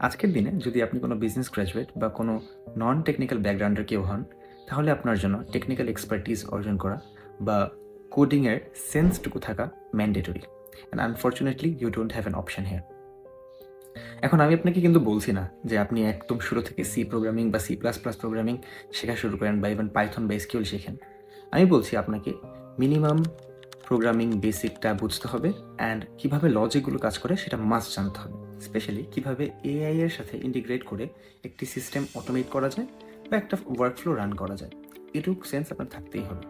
আজকের দিনে যদি আপনি কোনো বিজনেস গ্র্যাজুয়েট বা কোনো নন টেকনিক্যাল ব্যাকগ্রাউন্ডের কেউ হন, তাহলে আপনার জন্য টেকনিক্যাল এক্সপার্টিজ অর্জন করা বা কোডিংয়ের সেন্সটুকু থাকা mandatory. And unfortunately you don't have an option here. এখন আমি আপনাকে কিন্তু বলছি না যে আপনি একদম শুরু থেকে সি প্রোগ্রামিং বা C++ প্রোগ্রামিং শেখা শুরু করেন বা ইভেন পাইথন বা এসকিউএল শেখেন। আমি বলছি আপনাকে মিনিমাম প্রোগ্রামিং বেসিকটা বুঝতে হবে অ্যান্ড কীভাবে লজিকগুলো কাজ করে সেটা মাস্ট জানতে হবে। স্পেশালি কীভাবে এআই এর সাথে ইন্টিগ্রেট করে একটি সিস্টেম অটোমেট করা যায় বা একটা ওয়ার্কফ্লো রান করা যায়, এটুকু সেন্স আপনার থাকতেই হবে।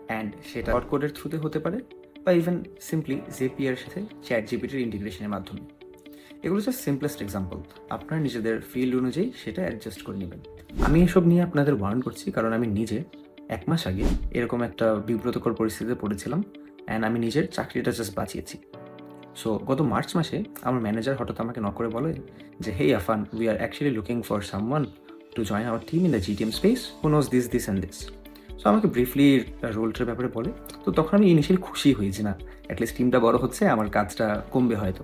অ্যান্ড সেটা কোডের থ্রুতে হতে পারে বা ইভেন সিম্পলি জেপিআর সাথে ChatGPT ইন্টিগ্রেশনের মাধ্যমে। এগুলো জাস্ট সিম্পলেস্ট এক্সাম্পল। আপনার নিজেদের ফিল্ড অনুযায়ী সেটা অ্যাডজাস্ট করে নেবেন। আমি এসব নিয়ে আপনাদের ওয়ার্ন করছি কারণ আমি নিজে ১ মাস আগে এরকম একটা বিব্রতকর পরিস্থিতিতে পড়েছিলাম অ্যান্ড আমি নিজের চাকরিটা জাস্ট বাঁচিয়েছি। সো গত মার্চ মাসে আমার ম্যানেজার হঠাৎ আমাকে নক করে বলে যে, "hey Afan, we are actually looking for someone to join our team in the GTM space who knows this, this and this." So আমাকে ব্রিফলি রোলটার ব্যাপারে বলে। তো তখন আমি ইনিশিয়ালি খুশি হই যে না, অ্যাটলিস্ট টিমটা বড় হচ্ছে, আমার কাজটা কমবে হয়তো।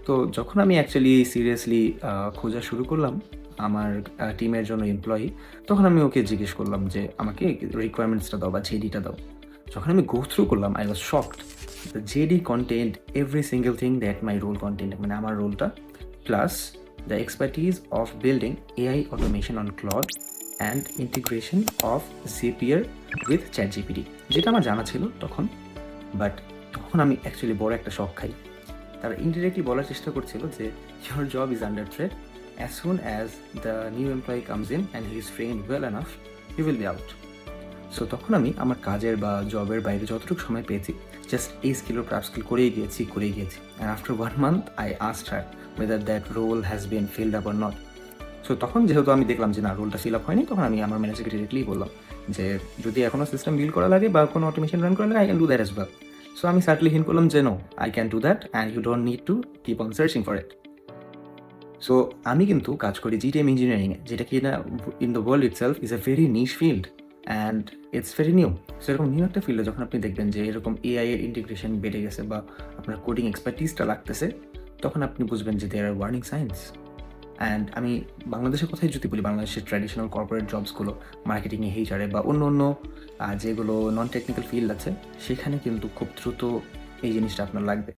তো যখন আমি অ্যাকচুয়ালি সিরিয়াসলি খোঁজা শুরু করলাম আমার টিমের জন্য এমপ্লয়ি, তখন আমি ওকে জিজ্ঞেস করলাম যে, "আমাকে রিকোয়ারমেন্টসটা দাও বা জেডিটা দাও।" যখন আমি গো থ্রু করলাম, I was shocked. The JD content every single thing that my role content, মানে আমার রোলটা plus the expertise of building AI automation on Claude and integration of Zapier with ChatGPT, যেটা আমার জানা ছিল তখন। বাট তখন আমি অ্যাকচুয়ালি বড় একটা শক খাই। তারা ইনডিরেক্টলি বলার চেষ্টা করছিল যে your job is under threat, as soon as the new employee comes in and he is trend well enough, he will be out. So তখন আমি আমার কাজের বা জবের বাইরে যতটুকু সময় পেয়েছি জাস্ট এই স্কিল ওপর আপস্কিল করেই গিয়েছি। And after 1 month I asked her whether that role has been filled up or not. So তখন যেহেতু আমি দেখলাম যে না, রোলটা ফিল আপ হয়নি, তখন আমি আমার ম্যানেজারকে ডিরেক্টলি বললাম যে যদি এখনও সিস্টেম বিল্ড করা লাগে বা কোনো অটোমেশন রান করা লাগে, I can do that as well. So আমি সার্টলি হিন্ট করলাম যে no, I can do that and you don't need to keep on searching for it. So আমি কিন্তু কাজ করি জিটিএম ইঞ্জিনিয়ারিংয়ে, যেটা কি না in the world itself is a very niche field and it's very new. So এরকম new একটা ফিল্ডে যখন আপনি দেখবেন যে এরকম এআই এর ইন্টিগ্রেশন বেড়ে গেছে বা আপনার কোডিং এক্সপার্টিসটা লাগতেছে, তখন আপনি বুঝবেন যে দেয়ার আর ওয়ার্নিং সাইন্স। অ্যান্ড আমি বাংলাদেশের কথাই যদি বলি, বাংলাদেশের ট্র্যাডিশনাল কর্পোরেট জবসগুলো মার্কেটিংয়ে, এইচআরে বা অন্য যেগুলো নন টেকনিক্যাল ফিল্ড আছে, সেখানে কিন্তু খুব দ্রুত এই জিনিসটা আপনার লাগবে।